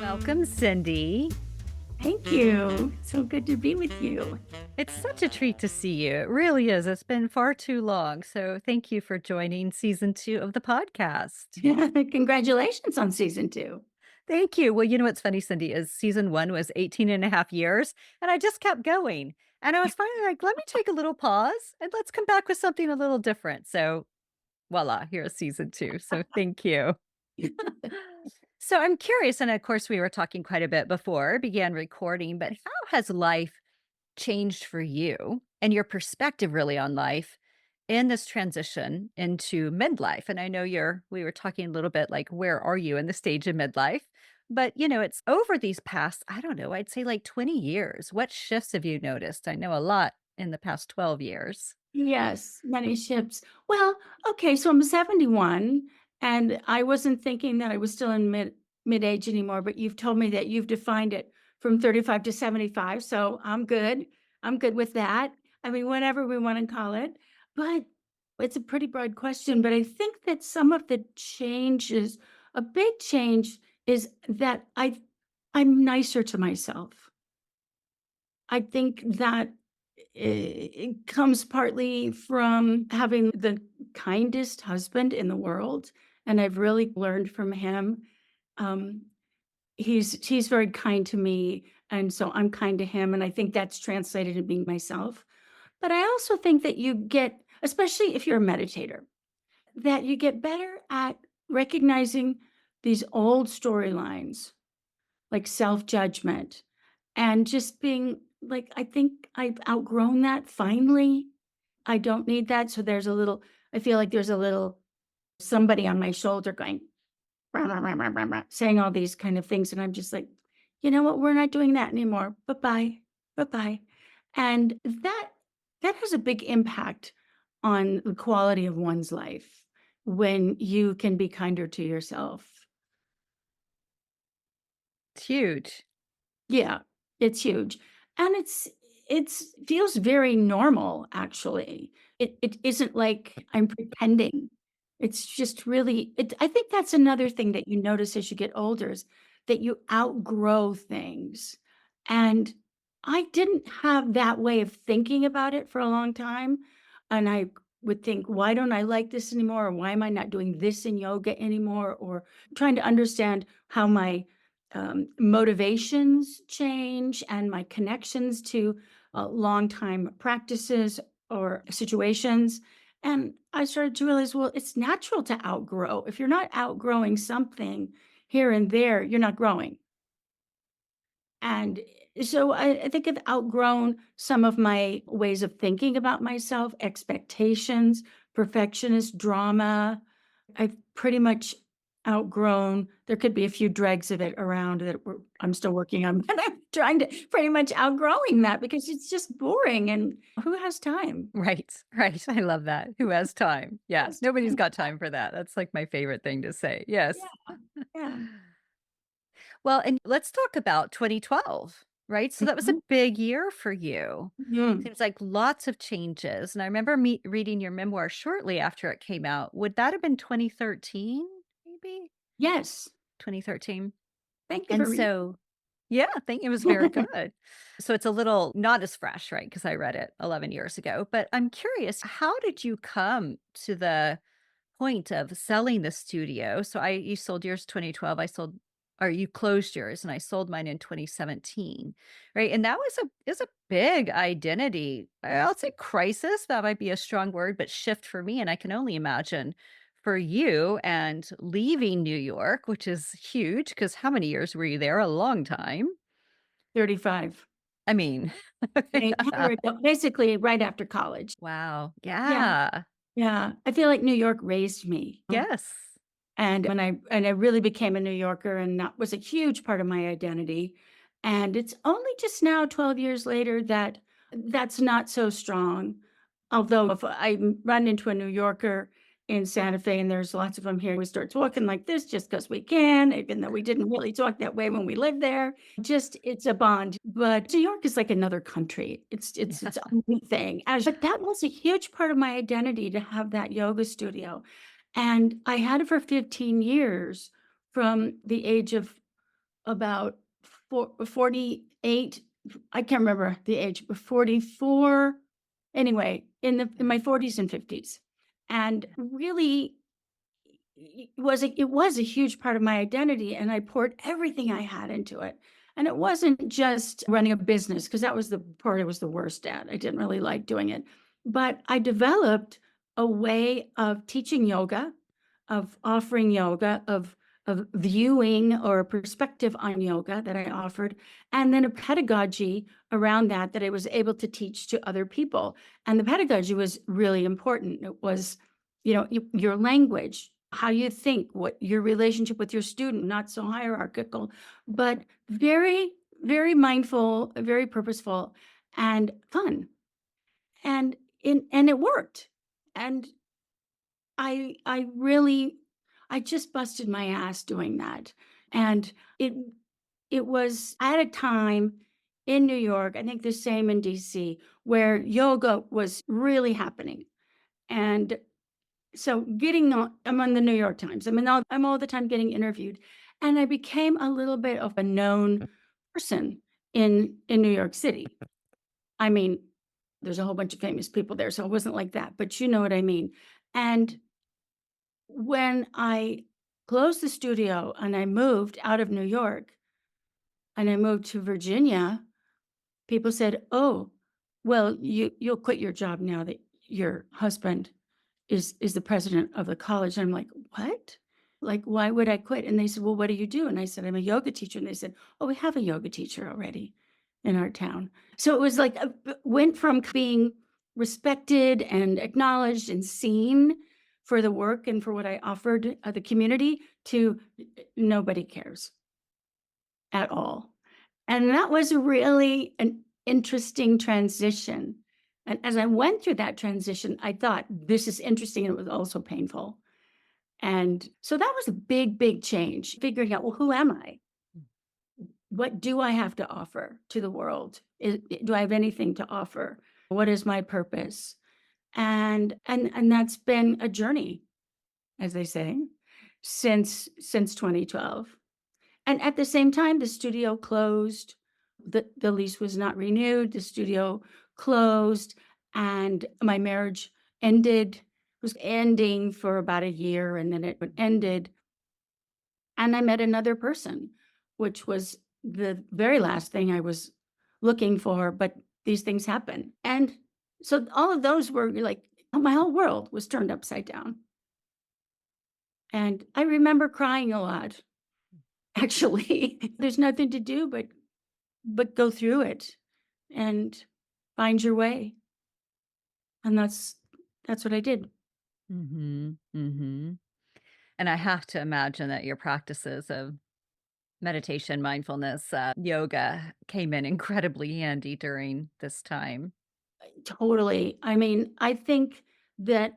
Welcome, Cyndi. Thank you. So good to be with you. It's such a treat to see you. It really is. It's been far too long. So thank you for joining season 2 of the podcast. Congratulations on season 2. Thank you. Well, you know what's funny, Cyndi, is season 1 was 18 and a half years, and I just kept going. And I was finally like, let me take a little pause and let's come back with something a little different. So voila, here's season 2. So thank you. So I'm curious, and of course, we were talking quite a bit before I began recording, but how has life changed for you and your perspective really on life in this transition into midlife? And I know we were talking a little bit like, where are you in the stage of midlife? But, it's over these past, I don't know, I'd say like 20 years. What shifts have you noticed? I know a lot in the past 12 years. Yes, many ships. Well, okay, so I'm 71 and I wasn't thinking that I was still in mid-age anymore, but you've told me that you've defined it from 35 to 75, so I'm good. I'm good with that. I mean, whatever we want to call it. But it's a pretty broad question, but I think that some of the changes, a big change is that I'm nicer to myself. I think that it comes partly from having the kindest husband in the world, and I've really learned from him. Um, he's very kind to me, and so I'm kind to him, and I think that's translated to being myself. But I also think that you get, especially if you're a meditator, that you get better at recognizing these old storylines like self-judgment and just being like, I think I've outgrown that finally. I don't need that. So I feel like there's a little somebody on my shoulder going, "Rah, rah, rah, rah, rah, rah," saying all these kind of things. And I'm just like, you know what? We're not doing that anymore. Bye bye. Bye bye. And that has a big impact on the quality of one's life when you can be kinder to yourself. It's huge. Yeah, it's huge. And it's feels very normal, actually. It isn't like I'm pretending. It's just really I think that's another thing that you notice as you get older is that you outgrow things. And I didn't have that way of thinking about it for a long time, and I would think, "Why don't I like this anymore?" Or, "Why am I not doing this in yoga anymore?" Or trying to understand how my motivations change and my connections to long-time practices or situations. And I started to realize, well, it's natural to outgrow. If you're not outgrowing something here and there, you're not growing. And so I think I've outgrown some of my ways of thinking about myself, expectations, perfectionist drama. I've pretty much outgrown. There could be a few dregs of it around that I'm still working on, but I'm trying to pretty much outgrowing that because it's just boring. And who has time? Right, right. I love that. Who has time? Who Yeah, has nobody's time? got time for that. That's like my favorite thing to say. Yes. Yeah, yeah. Well, and let's talk about 2012, right? So that was a Mhm. big year for you. Mhm. Seems like lots of changes. And I remember me reading your memoir shortly after it came out. Would that have been 2013, maybe? Yes. 2013. Thank you And for reading. so, yeah, I think it was very good. So it's a little not as fresh, right? Because I read it 11 years ago. But I'm curious, how did you come to the point of selling the studio? So you sold yours 2012, or you closed yours and I sold mine in 2017, right? And that was a big identity. I'll say crisis, that might be a strong word, but shift for me. And I can only imagine for you and leaving New York, which is huge because how many years were you there? A long time. 35. I mean, Basically right after college. wow. Yeah. Yeah. Yeah, I feel like New York raised me, Yes. and when I really became a New Yorker, and that was a huge part of my identity, and it's only just now, 12 years later, that that's not so strong. Although if I run into a New Yorker in Santa Fe, and there's lots of them here. We start talking like this just because we can, even though we didn't really talk that way when we lived there. Just it's a bond. But New York is like another country. It's its own thing. But that was a huge part of my identity to have that yoga studio. And I had it for 15 years from the age of about 48. I can't remember the age, but 44. Anyway, in my 40s and 50s. And really it was a huge part of my identity, and I poured everything I had into it. And it wasn't just running a business, because that was the part I was the worst at. I didn't really like doing it. But I developed a way of teaching yoga, of offering yoga, of viewing or a perspective on yoga that I offered, and then a pedagogy around that that I was able to teach to other people. And the pedagogy was really important. It was, your language, how you think, what your relationship with your student, not so hierarchical, but very, very mindful, very purposeful, and fun. And it worked. And I just busted my ass doing that. And it it was at a time in New York, I think the same in DC, where yoga was really happening. And so I'm on the New York Times. I'm all the time getting interviewed. And I became a little bit of a known person in New York City. I mean, there's a whole bunch of famous people there, so it wasn't like that, but you know what I mean. And when I closed the studio and I moved out of New York and I moved to Virginia, people said, "Oh, well, you'll quit your job now that your husband is the president of the college." And I'm like, "What? Like, why would I quit?" And they said, "Well, what do you do?" And I said, "I'm a yoga teacher." And they said, "Oh, we have a yoga teacher already in our town." So it was like went from being respected and acknowledged and seen for the work and for what I offered the community to nobody cares at all. And that was really an interesting transition. And as I went through that transition, I thought, this is interesting. And it was also painful. And so that was a big, big change, figuring out, well, who am I? What do I have to offer to the world? Do I have anything to offer? What is my purpose? And that's been a journey, as they say, since 2012. And at the same time, the studio closed. The lease was not renewed. The studio closed, and my marriage ended. Was ending for about a year, and then it ended. And I met another person, which was the very last thing I was looking for. But these things happen, and so all of those were like my whole world was turned upside down. And I remember crying a lot. Actually, there's nothing to do but go through it and find your way. And that's what I did. Mhm, mhm. And I have to imagine that your practices of meditation, mindfulness, yoga came in incredibly handy during this time. Totally. I mean, I think that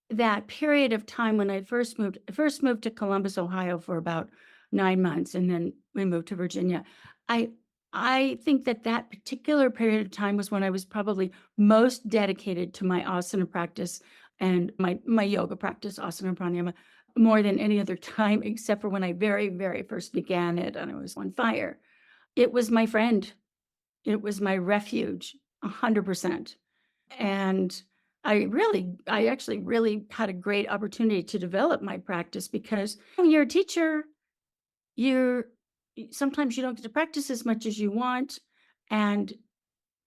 that period of time when I first moved to Columbus, Ohio for about 9 months, and then we moved to Virginia. I I think that that particular period of time was when I was probably most dedicated to my asana practice and my yoga practice, asana and pranayama, more than any other time, except for when I very, very first began it and I was on fire. It was my friend. It was my refuge, 100%. And I actually really had a great opportunity to develop my practice because when you're a teacher, you're sometimes you don't get to practice as much as you want. And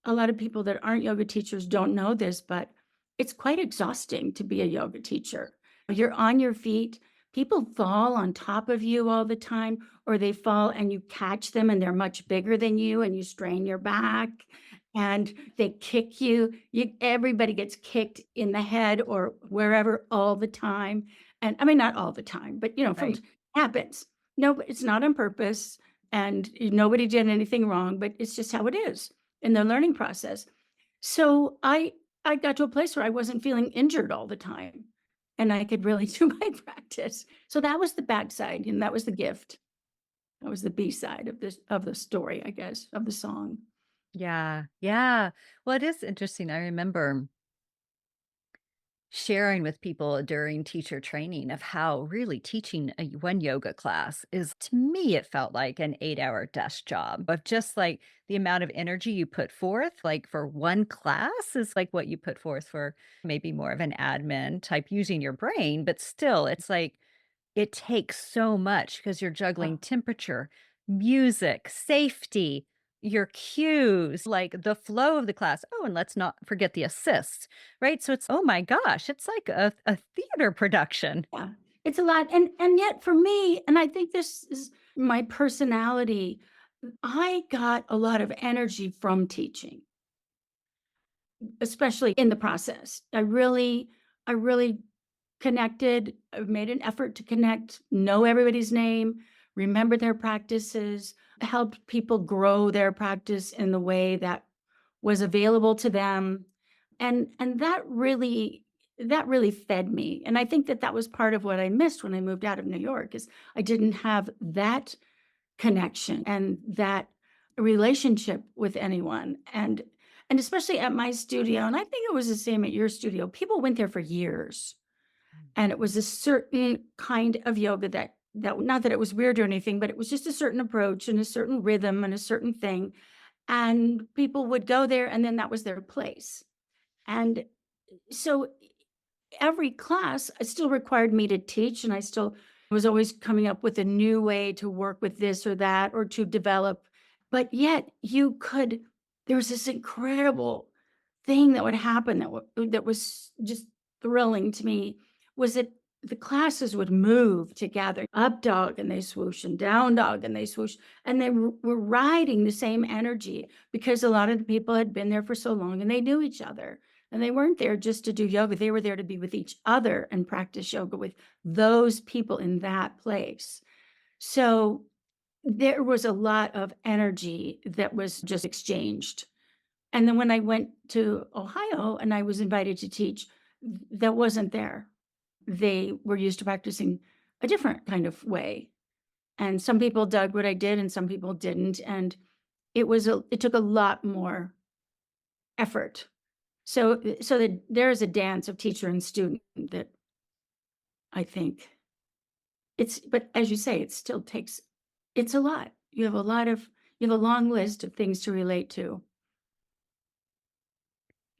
a lot of people that aren't yoga teachers don't know this, but it's quite exhausting to be a yoga teacher. You're on your feet. People fall on top of you all the time, or they fall and you catch them and they're much bigger than you and you strain your back and they kick you. Everybody gets kicked in the head or wherever all the time. And I mean, not all the time, but from Right. happens. No, it's not on purpose and nobody did anything wrong, but it's just how it is in the learning process. So I got to a place where I wasn't feeling injured all the time. and I could really do my practice. So that was the backside, and that was the gift. That was the B side of the story, I guess, of the song. Yeah, yeah. Well, it is interesting. I remember sharing with people during teacher training of how really teaching one yoga class is, to me, it felt like an 8-hour desk job of just like the amount of energy you put forth, like for one class is like what you put forth for maybe more of an admin type using your brain. But still, it's like it takes so much because you're Uh, juggling temperature, music, safety, your cues, like the flow of the class. Oh, and let's not forget the assists, right? So it's, oh my gosh, it's like a theater production. yeah, it's a lot, and yet for me, and I think this is my personality, I got a lot of energy from teaching, especially in the process. I really connected. I made an effort to connect, know everybody's name, remember their practices, helped people grow their practice in the way that was available to them. And that really fed me. And I think that that was part of what I missed when I moved out of New York is I didn't have that connection and that relationship with anyone. And especially at my studio, and I think it was the same at your studio, people went there for years. And it was a certain kind of yoga that not that it was weird or anything, but it was just a certain approach and a certain rhythm and a certain thing. And people would go there and then that was their place. And so every class still required me to teach, and I still was always coming up with a new way to work with this or that or to develop. But yet there was this incredible thing that would happen that was just thrilling to me was that the classes would move together, up dog and they swoosh, and down dog and they swoosh, and they were riding the same energy because a lot of the people had been there for so long and they knew each other. And they weren't there just to do yoga. They were there to be with each other and practice yoga with those people in that place. So there was a lot of energy that was just exchanged. And then when I went to Ohio and I was invited to teach, that wasn't there. They were used to practicing a different kind of way. And some people dug what I did and some people didn't. And it took a lot more effort. So that there is a dance of teacher and student that I think but as you say, it still takes it's a lot. You have a long list of things to relate to.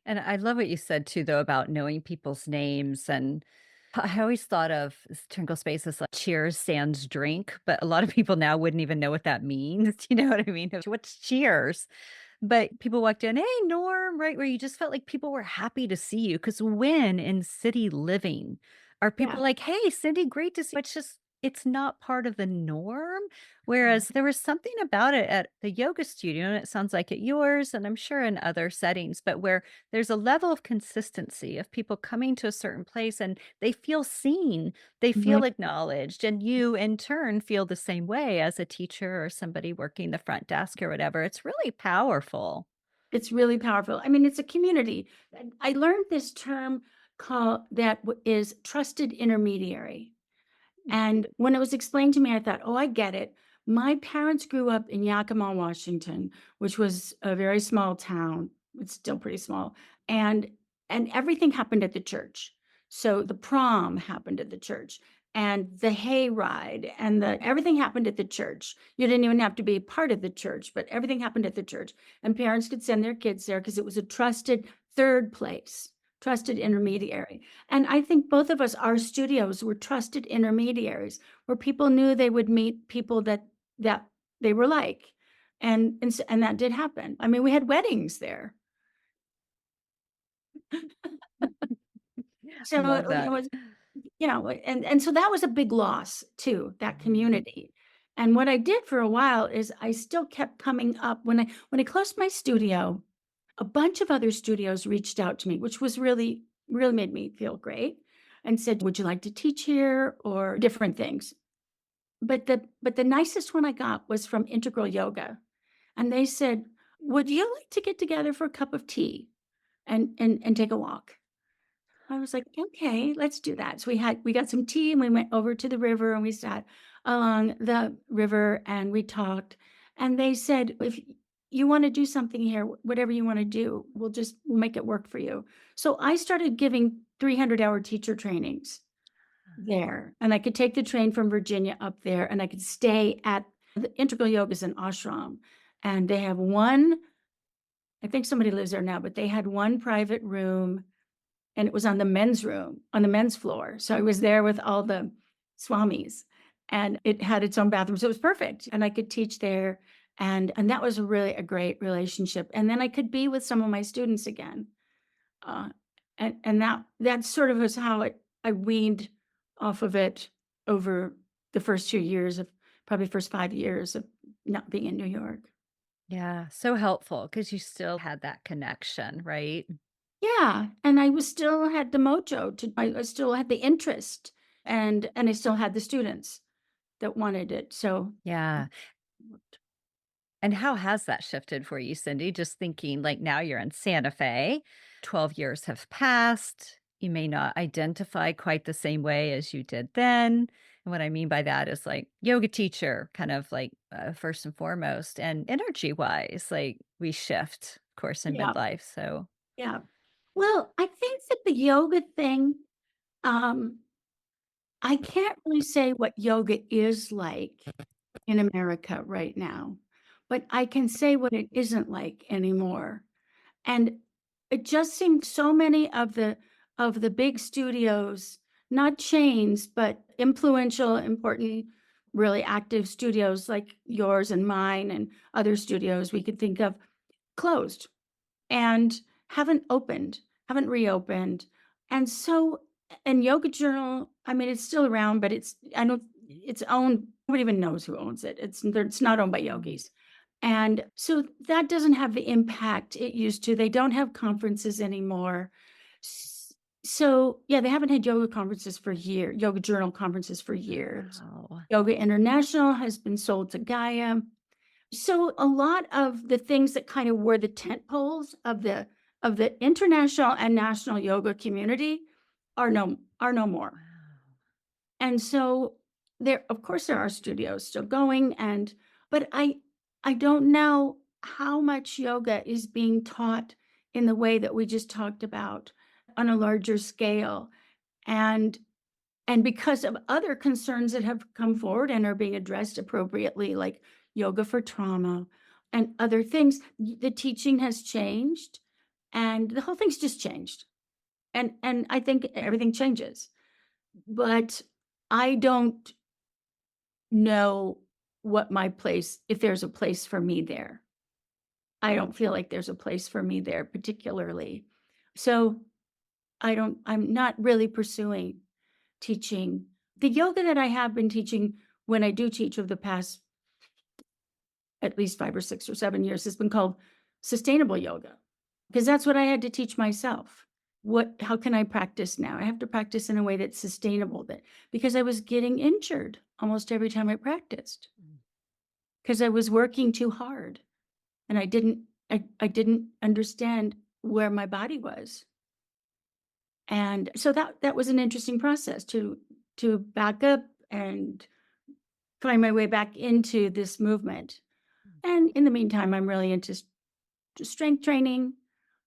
And I love what you said too, though, about knowing people's names. And I always thought of Twinkle Space as like cheers sans drink, but a lot of people now wouldn't even know what that means. You know what I mean? What's cheers? But people walked in, "Hey, Norm," right? Where you just felt like people were happy to see you. Because when in city living are Yeah. people like, "Hey, Cindy, great to see you." It's just it's not part of the norm, Yeah. whereas there was something about it at the yoga studio, and it sounds like at yours, and I'm sure in other settings, but where there's a level of consistency of people coming to a certain place and they feel seen, they Mhm. feel acknowledged, and you in turn feel the same way as a teacher or somebody working the front desk or whatever. It's really powerful. It's really powerful. I mean, it's a community. And I learned this term called is trusted intermediary. And when it was explained to me, I thought, "Oh, I get it." My parents grew up in Yakima, Washington, which was a very small town. It's still pretty small. And everything happened at the church. So the prom happened at the church and the hayride and the everything happened at the church. You didn't even have to be part of the church, but everything happened at the church. And parents could send their kids there because it was a trusted third place, trusted intermediary. And I think both of us, our studios were trusted intermediaries where people knew they would meet people that they were like. And that did happen. I mean, we had weddings there. I So love it that. was, and so that was a big loss too, that Mhm. community. And what I did for a while is I still kept coming up when I closed my studio, a bunch of other studios reached out to me, which was really made me feel great and said, "Would you like to teach here?" or different things. But the nicest one I got was from Integral Yoga, and they said, "Would you like to get together for a cup of tea and take a walk?" I was like, "Okay, let's do that." So we got some tea and we went over to the river and we sat along the river and we talked. And they said, "If you want to do something here, whatever you want to do, we'll make it work for you." So I started giving 300-hour teacher trainings there, and I could take the train from Virginia up there and I could stay at the Integral Yoga is an ashram, and they have one, I think somebody lives there now, but they had one private room and it was on the men's floor. So I was there with all the swamis and it had its own bathroom. So it was perfect. And I could teach there. And that was really a great relationship. And then I could be with some of my students again. Uh, and that sort of was how I weaned off of it over the first 2 years of probably first 5 years of not being in New York. Yeah, so helpful because you still had that connection, right? Yeah, and I was still had the mojo to I still had the interest, and I still had the students that wanted it, so Yeah. And how has that shifted for you, Cindy? Just thinking like now you're in Santa Fe, 12 years have passed. You may not identify quite the same way as you did then. And what I mean by that is like yoga teacher, kind of like first and foremost, and energy wise, like we shift, of course, in yeah, midlife. So, yeah. Well, I think that the yoga thing, um, I can't really say what yoga is like in America right now, but I can say what it isn't like anymore. And it just seemed so many of the big studios, not chains, but influential, important, really active studios like yours and mine and other studios we could think of, closed and haven't reopened. And so, and Yoga Journal, I mean, it's still around, but I don't, it's owned, nobody even knows who owns it. It's not owned by yogis. And so that doesn't have the impact it used to. They don't have conferences anymore. S- So, yeah, they haven't had yoga journal conferences for years. wow. Yoga International has been sold to Gaia. So a lot of the things that kind of were the tent poles of the international and national yoga community are no more. Wow. And so there, of course, there are studios still going, but I don't know how much yoga is being taught in the way that we just talked about on a larger scale. And because of other concerns that have come forward and are being addressed appropriately, like yoga for trauma and other things, the teaching has changed and the whole thing's just changed. And I think everything changes. But I don't know if there's a place for me there. I don't feel like there's a place for me there particularly. So I'm not really pursuing teaching. The yoga that I have been teaching when I do teach over the past at least 5 or 6 or 7 years has been called sustainable yoga, because that's what I had to teach myself. How can I practice now? I have to practice in a way that's sustainable that because I was getting injured almost every time I practiced because I was working too hard and I didn't understand where my body was. And so that was an interesting process to back up and find my way back into this movement. And in the meantime, I'm really into strength training.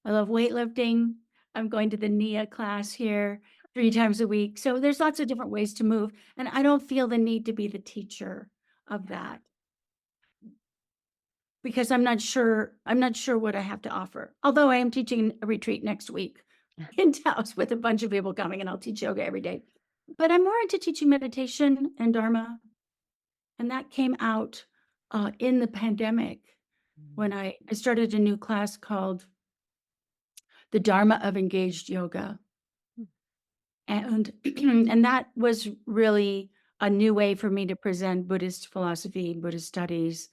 I love weightlifting. I'm going to the NIA class here 3 times a week. So there's lots of different ways to move. And I don't feel the need to be the teacher of Yeah. that because I'm not sure what I have to offer. Although I am teaching a retreat next week in Taos with a bunch of people coming and I'll teach yoga every day. But I'm more into teaching meditation and Dharma. And that came out in the pandemic when Mm. I started a new class called The Dharma of Engaged Yoga. Mm. And and that was really a new way for me to present Buddhist philosophy, Buddhist studies,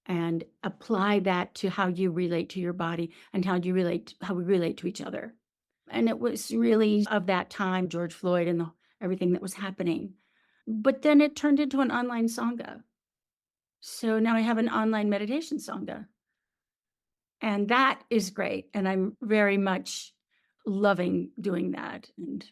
and apply that to how you relate to your body and how we relate to each other. And it was really of that time, George Floyd and everything that was happening. But then it turned into an online sangha. So now I have an online meditation sangha. And that is great. And I'm very much loving doing that, and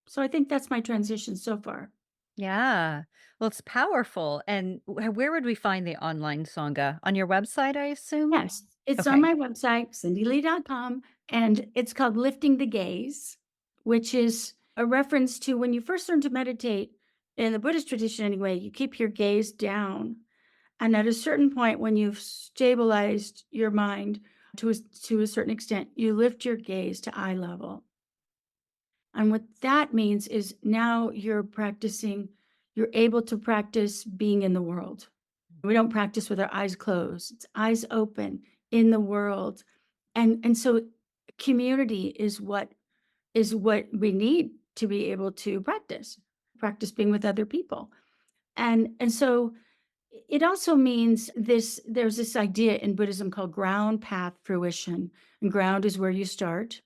so I think that's my transition so far. Yeah. Well, it's powerful. And where would we find the online Sangha? On your website, I assume? Yes, it's on Okay. my website, cindylee.com, and it's called Lifting the Gaze, which is a reference to when you first learn to meditate, in the Buddhist tradition anyway, you keep your gaze down. And at a certain point, when you've stabilized your mind to a certain extent, you lift your gaze to eye level. And what that means is now you're able to practice being in the world. We don't practice with our eyes closed. It's eyes open in the world. And so community is what we need to be able to practice being with other people. And so it also means there's this idea in Buddhism called ground path fruition. And ground is where you start,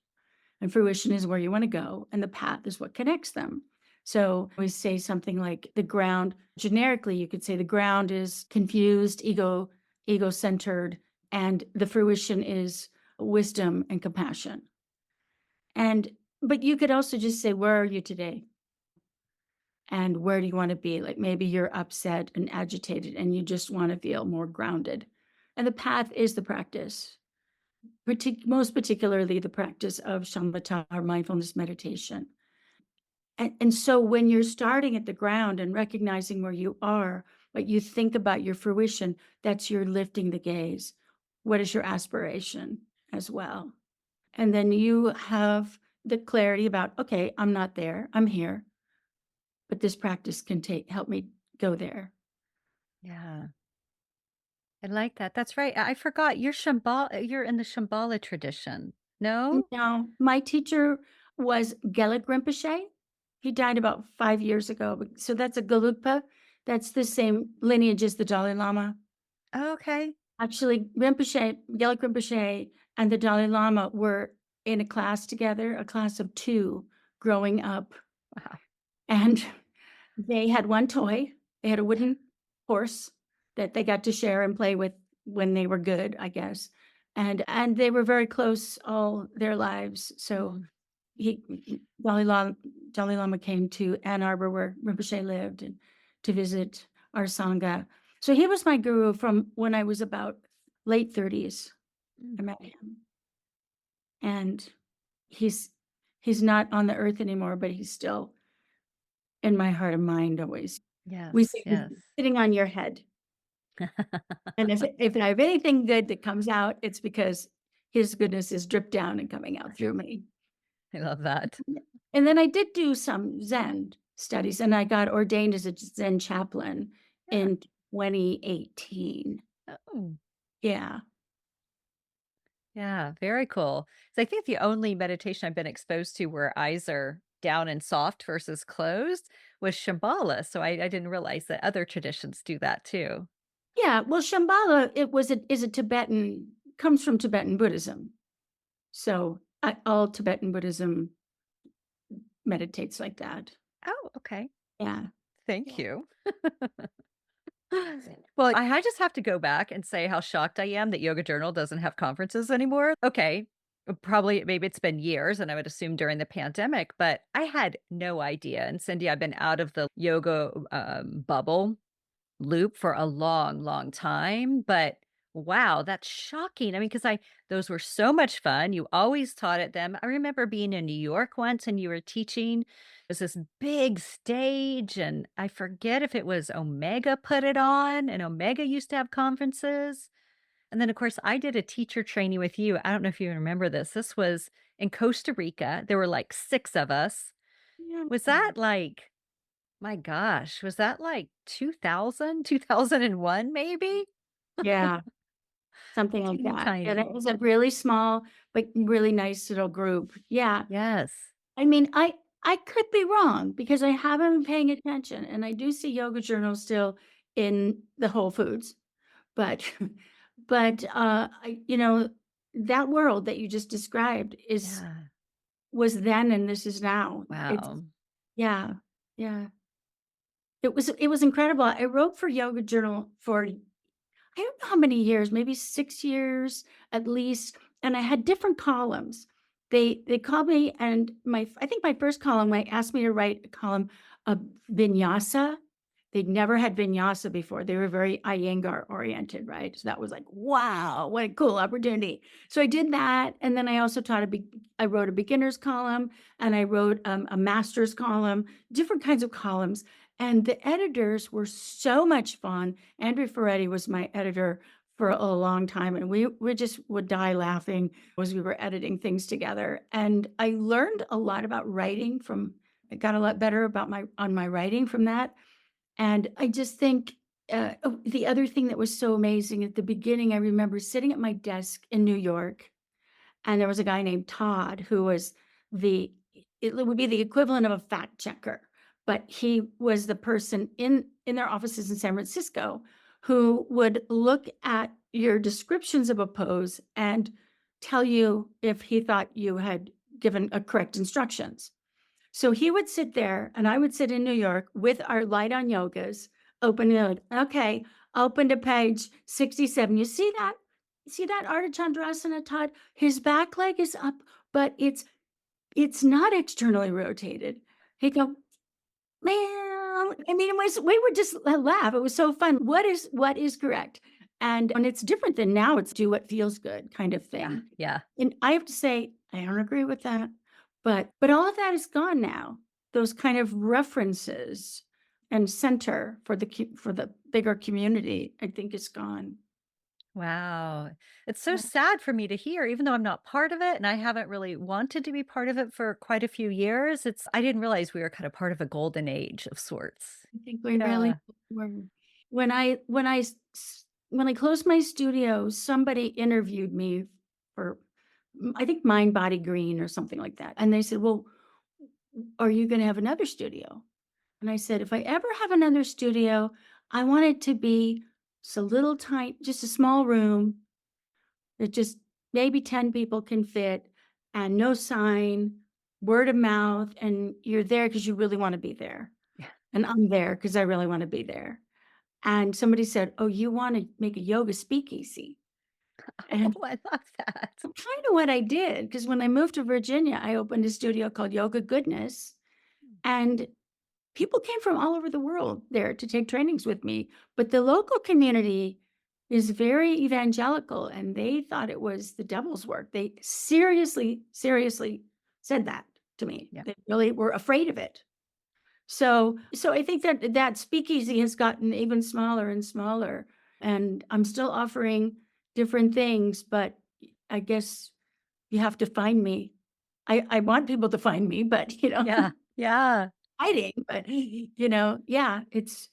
and fruition is where you want to go, and the path is what connects them. So we say something like the ground, generically, you could say the ground is confused, ego centered, and the fruition is wisdom and compassion. And but you could also just say, where are you today? And where do you want to be? Like maybe you're upset and agitated and you just want to feel more grounded. And the path is the practice, most particularly the practice of shamatha or mindfulness meditation. And so when you're starting at the ground and recognizing where you are, but you think about your fruition, that's your lifting the gaze. What is your aspiration as well? And then you have the clarity about, okay, I'm not there, I'm here, but this practice can help me go there. Yeah. I like that. That's right. I forgot you're in the Shambhala tradition. No? Now, my teacher was Gelug Rinpoche. He died about 5 years ago, so that's a Gelugpa. That's the same lineage as the Dalai Lama. Oh, okay. Actually, Gelug Rinpoche and the Dalai Lama were in a class together, a class of 2 growing up, Wow. and they had one toy. They had a wooden horse that they got to share and play with when they were good, I guess, and they were very close all their lives, so Mhm. he Dalai Lama came to Ann Arbor where Rinpoche lived and to visit our sangha. So he was my guru from when I was about late 30s. Mm. I met him, and he's he's not on the earth anymore, but he's still in my heart and mind always. We Yes, say he's yes. sitting on your head, and if I have anything good that comes out, it's because his goodness is dripped down and coming out through me. I love that. And then I did do some Zen studies, and I got ordained as a Zen chaplain Yeah. in 2018. Oh, Yeah. yeah, very cool. So I think the only meditation I've been exposed to where eyes are down and soft versus closed was Shambhala. So I didn't realize that other traditions do that too. Yeah, well, Shambhala, it was a is a Tibetan comes from Tibetan Buddhism. So, all Tibetan Buddhism meditates like that. Oh, okay. Yeah. Thank Yeah. you. Well, I just have to go back and say how shocked I am that Yoga Journal doesn't have conferences anymore. Okay. Probably maybe it's been years and I would assume during the pandemic, but I had no idea. And Cindy, I've been out of the yoga bubble loop for a long, long time, but wow, that's shocking. I mean, because I those were so much fun. You always taught at them. I remember being in New York once and you were teaching. It was this big stage, and I forget if it was Omega put it on, and Omega used to have conferences. And then, of course, I did a teacher training with you. I don't know if you remember this. This was in Costa Rica. There were like 6 of us. Yeah. Was that like my gosh, was that like 2001, maybe? Yeah, something like Teeny that. And tiny. it was a really small, but really nice little group. Yeah. Yes. I mean, I could be wrong because I haven't been paying attention, and I do see Yoga Journal still in the Whole Foods, but that world that you just described is Yeah. was then and this is now. It's Wow. yeah, yeah. It was incredible. I wrote for Yoga Journal for I don't know how many years, maybe 6 years at least, and I had different columns. they called me and I think my first column, they asked me to write a column of vinyasa. They'd never had vinyasa before. They were very Iyengar oriented, right? So that was like, wow, what a cool opportunity. So I did that, and then I also I wrote a beginner's column, and I wrote a master's column, different kinds of columns. And the editors were so much fun. Andrew Ferretti was my editor for a long time, and we just would die laughing as we were editing things together. And I learned a lot about writing from. I got a lot better about my writing from that. And I just think, the other thing that was so amazing at the beginning, I remember sitting at my desk in New York, and there was a guy named Todd who was the it would be the equivalent of a fact checker, but he was the person in their offices in San Francisco who would look at your descriptions of a pose and tell you if he thought you had given a correct instructions. So he would sit there and I would sit in New York with our light on yogas, opening like, okay, open to page 67. You see that? See that Ardha Chandrasana, Todd? His back leg is up, but it's not externally rotated. He'd go, man, I mean, we would just laugh. It was so fun. What is correct? And it's different than now. It's do what feels good kind of Yeah, thing. yeah. And I have to say, I don't agree with that, but all of that is gone now. Those kind of references and center for for the bigger community, I think is gone. Wow. It's so Yeah, sad for me to hear, even though I'm not part of it and I haven't really wanted to be part of it for quite a few years. I didn't realize we were kind of part of a golden age of sorts. I think we really Yeah. were. When I closed my studio, somebody interviewed me for I think Mind Body Green or something like that. And they said, "Well, are you going to have another studio?" And I said, if I ever have another studio, I want it to be just a little tight, just a small room that just maybe 10 people can fit and no sign, word of mouth. And you're there because you really want to be there. Yeah. And I'm there because I really want to be there. And somebody said, oh, you want to make a yoga speakeasy? Oh, And I love that. kind of what I did, because when I moved to Virginia, I opened a studio called Yoga Goodness. And people came from all over the world there to take trainings with me, but the local community is very evangelical and they thought it was the devil's work. They seriously, seriously said that to me. Yeah. They really were afraid of it. So I think that that speakeasy has gotten even smaller and smaller, and I'm still offering different things, but I guess you have to find me. I want people to find me, but Yeah. Yeah. hiding, but, yeah, it's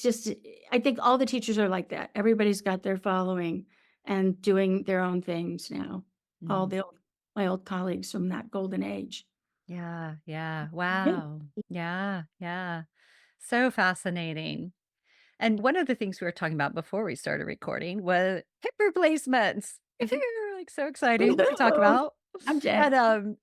just I think all the teachers are like that. Everybody's got their following and doing their own things now. All Mm. the old my old colleagues from that golden age. Yeah. Yeah. Yeah. Wow. Yeah. Yeah. So fascinating. And one of the things we were talking about before we started recording was hip replacements. Like so exciting to talk about. I'm And jazzed.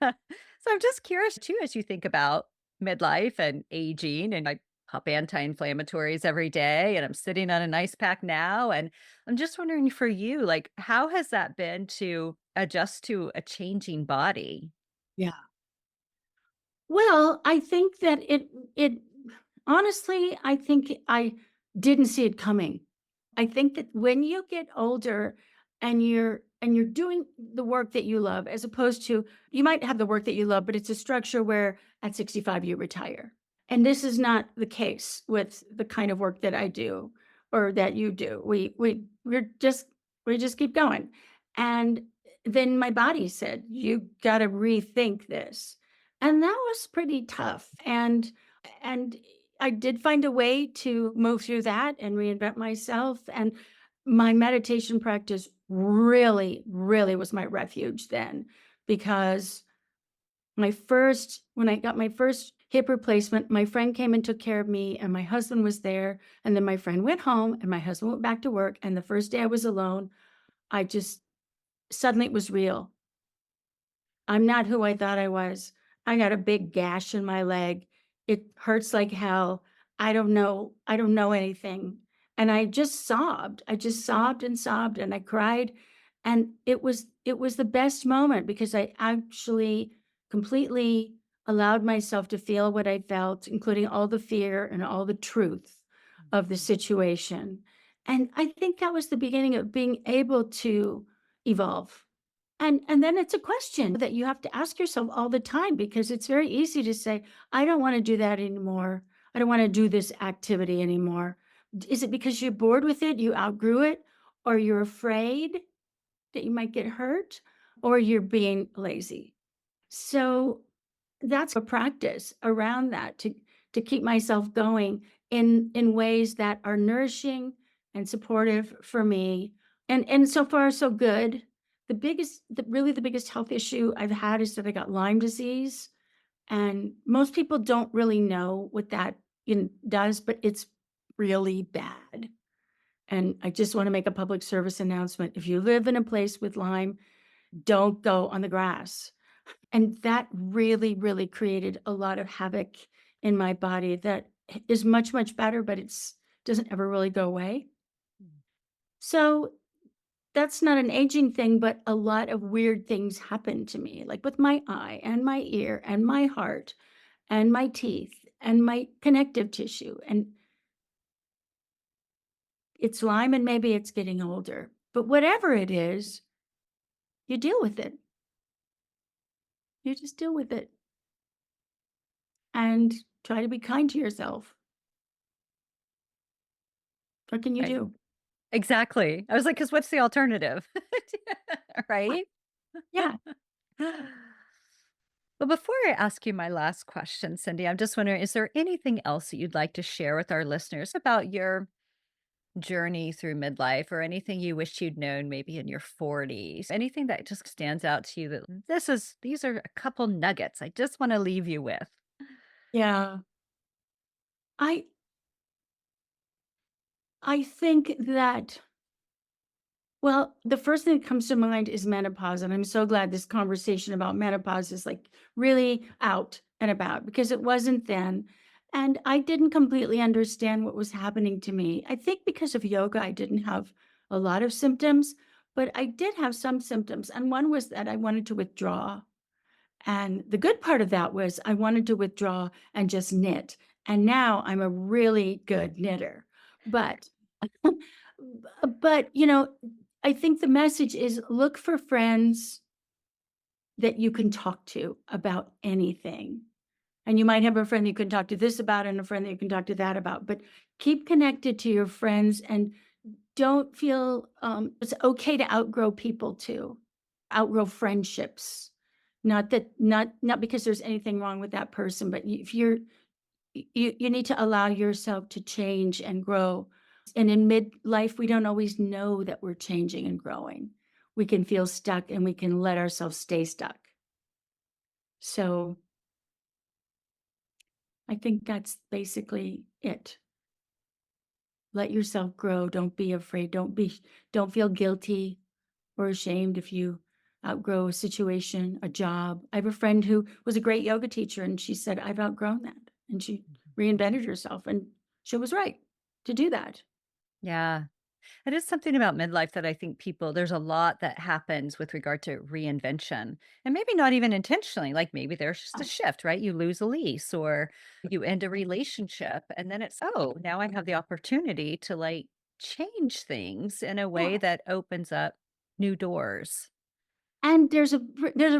so I'm just curious too, as you think about midlife and aging, and I pop anti-inflammatories every day, and I'm sitting on an ice pack now. And I'm just wondering for you, like, how has that been to adjust to a changing body? Yeah. Well, I think that it honestly, I think I didn't see it coming. I think that when you get older and you're doing the work that you love, as opposed to you might have the work that you love, but it's a structure where at 65 you retire. And this is not the case with the kind of work that I do or that you do. We just keep going. And then my body said, you got to rethink this. And that was pretty tough. And I did find a way to move through that and reinvent myself. And my meditation practice really, really was my refuge then because when I got my first hip replacement, my friend came and took care of me, and my husband was there. And then my friend went home, and my husband went back to work. And the first day I was alone, I just suddenly it was real. I'm not who I thought I was. I got a big gash in my leg. It hurts like hell. I don't know anything. And I just sobbed. I just sobbed and sobbed and I cried. And it was the best moment because I actually completely allowed myself to feel what I felt, including all the fear and all the truth of the situation. And I think that was the beginning of being able to evolve. And then it's a question that you have to ask yourself all the time because it's very easy to say, "I don't wanna do that anymore. I don't wanna do this activity anymore." Is it because you're bored with it, you outgrew it, or you're afraid that you might get hurt, or you're being lazy? So, that's a practice around that to keep myself going in ways that are nourishing and supportive for me, and so far so good. The biggest health issue I've had is that I got Lyme disease, and most people don't really know what that does, but it's really bad, and I just wanna make a public service announcement. If you live in a place with Lyme, don't go on the grass. And that really, really created a lot of havoc in my body that is much, much better, but it's doesn't ever really go away. So that's not an aging thing, but a lot of weird things happen to me, like with my eye and my ear and my heart and my teeth and my connective tissue. And it's Lyme and maybe it's getting older. But whatever it is, you deal with it. You just deal with it and try to be kind to yourself. What can you Right. do? Exactly. I was like, "'Cause what's the alternative?" Right? Yeah. Well, before I ask you my last question, Cindy, I'm just wondering, is there anything else that you'd like to share with our listeners about your journey through midlife or anything you wish you'd known maybe in your 40s? Anything that just stands out to you that these are a couple nuggets I just want to leave you with? Yeah. I I think that well, the first thing that comes to mind is menopause, and I'm so glad this conversation about menopause is, like, really out and about because it wasn't then, and I didn't completely understand what was happening to me. I think because of yoga, I didn't have a lot of symptoms, but I did have some symptoms, and one was that I wanted to withdraw. And the good part of that was I wanted to withdraw and just knit. And now I'm a really good knitter. But but I think the message is look for friends that you can talk to about anything. And you might have a friend you can talk to this about and a friend that you can talk to that about, but keep connected to your friends and don't feel it's okay to outgrow people too. Outgrow friendships. Not because there's anything wrong with that person, but if you need to allow yourself to change and grow. And in midlife, we don't always know that we're changing and growing. We can feel stuck and we can let ourselves stay stuck. So I think that's basically it. Let yourself grow. Don't be afraid. Don't feel guilty or ashamed if you outgrow a situation, a job. I have a friend who was a great yoga teacher, and she said, "I've outgrown that." And she reinvented herself, and she was right to do that. Yeah. It is something about midlife that I think there's a lot that happens with regard to reinvention and maybe not even intentionally. Like maybe there's just a Oh, shift, right? You lose a lease or you end a relationship. And then it's, oh, now I have the opportunity to like change things in a way yeah. that opens up new doors. And there's a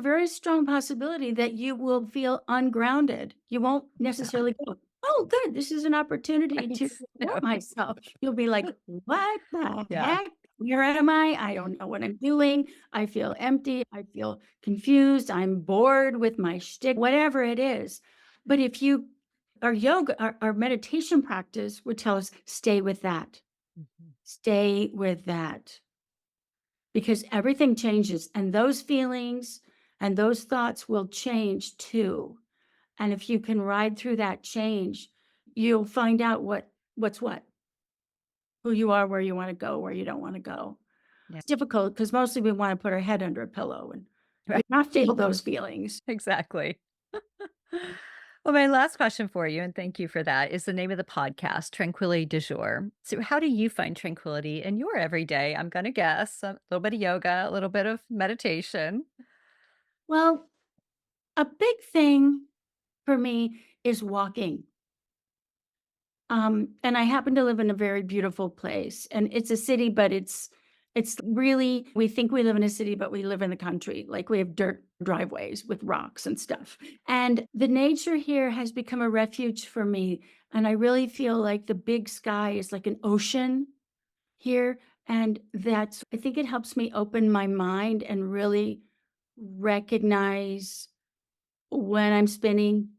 very strong possibility that you will feel ungrounded. You won't Yeah. necessarily go, "Oh, good, this is an opportunity Right. to support No. myself." You'll be like, "What the Yeah. heck? Where am I? I don't know what I'm doing. I feel empty. I feel confused. I'm bored with my shtick," whatever it is. But if you our meditation practice would tell us, "Stay with that. Mhm. Stay with that." Because everything changes and those feelings and those thoughts will change too. And if you can ride through that change, you'll find out what's what, who you are, where you want to go, where you don't want to go. Yeah. It's difficult because mostly we want to put our head under a pillow and we Right. not feel those feelings. Exactly. Well, my last question for you, and thank you for that, is the name of the podcast, Tranquility du Jour. So, how do you find tranquility in your everyday? I'm going to guess a little bit of yoga, a little bit of meditation. Well, a big thing for me is walking. And I happen to live in a very beautiful place, and it's a city, but it's really we think we live in a city, but we live in the country. Like we have dirt driveways with rocks and stuff. And the nature here has become a refuge for me. And I really feel like the big sky is like an ocean here. And that's I think it helps me open my mind and really recognize when I'm spinning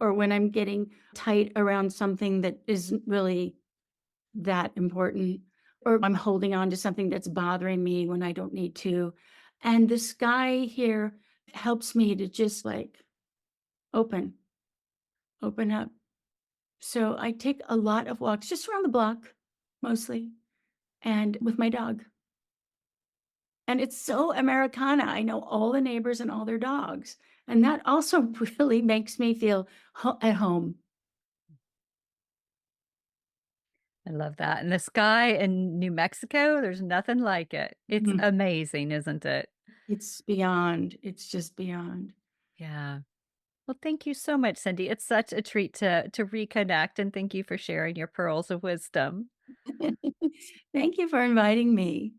or when I'm getting tight around something that isn't really that important, or I'm holding on to something that's bothering me when I don't need to. And the sky here helps me to just like open, open up. So I take a lot of walks just around the block, mostly, and with my dog. And it's so Americana. I know all the neighbors and all their dogs. And that also really makes me feel at home. I love that. And the sky in New Mexico, there's nothing like it. It's Mhm. amazing, isn't it? It's beyond. It's just beyond. Yeah. Well, thank you so much, Cindy. It's such a treat to reconnect, and thank you for sharing your pearls of wisdom. Thank you for inviting me.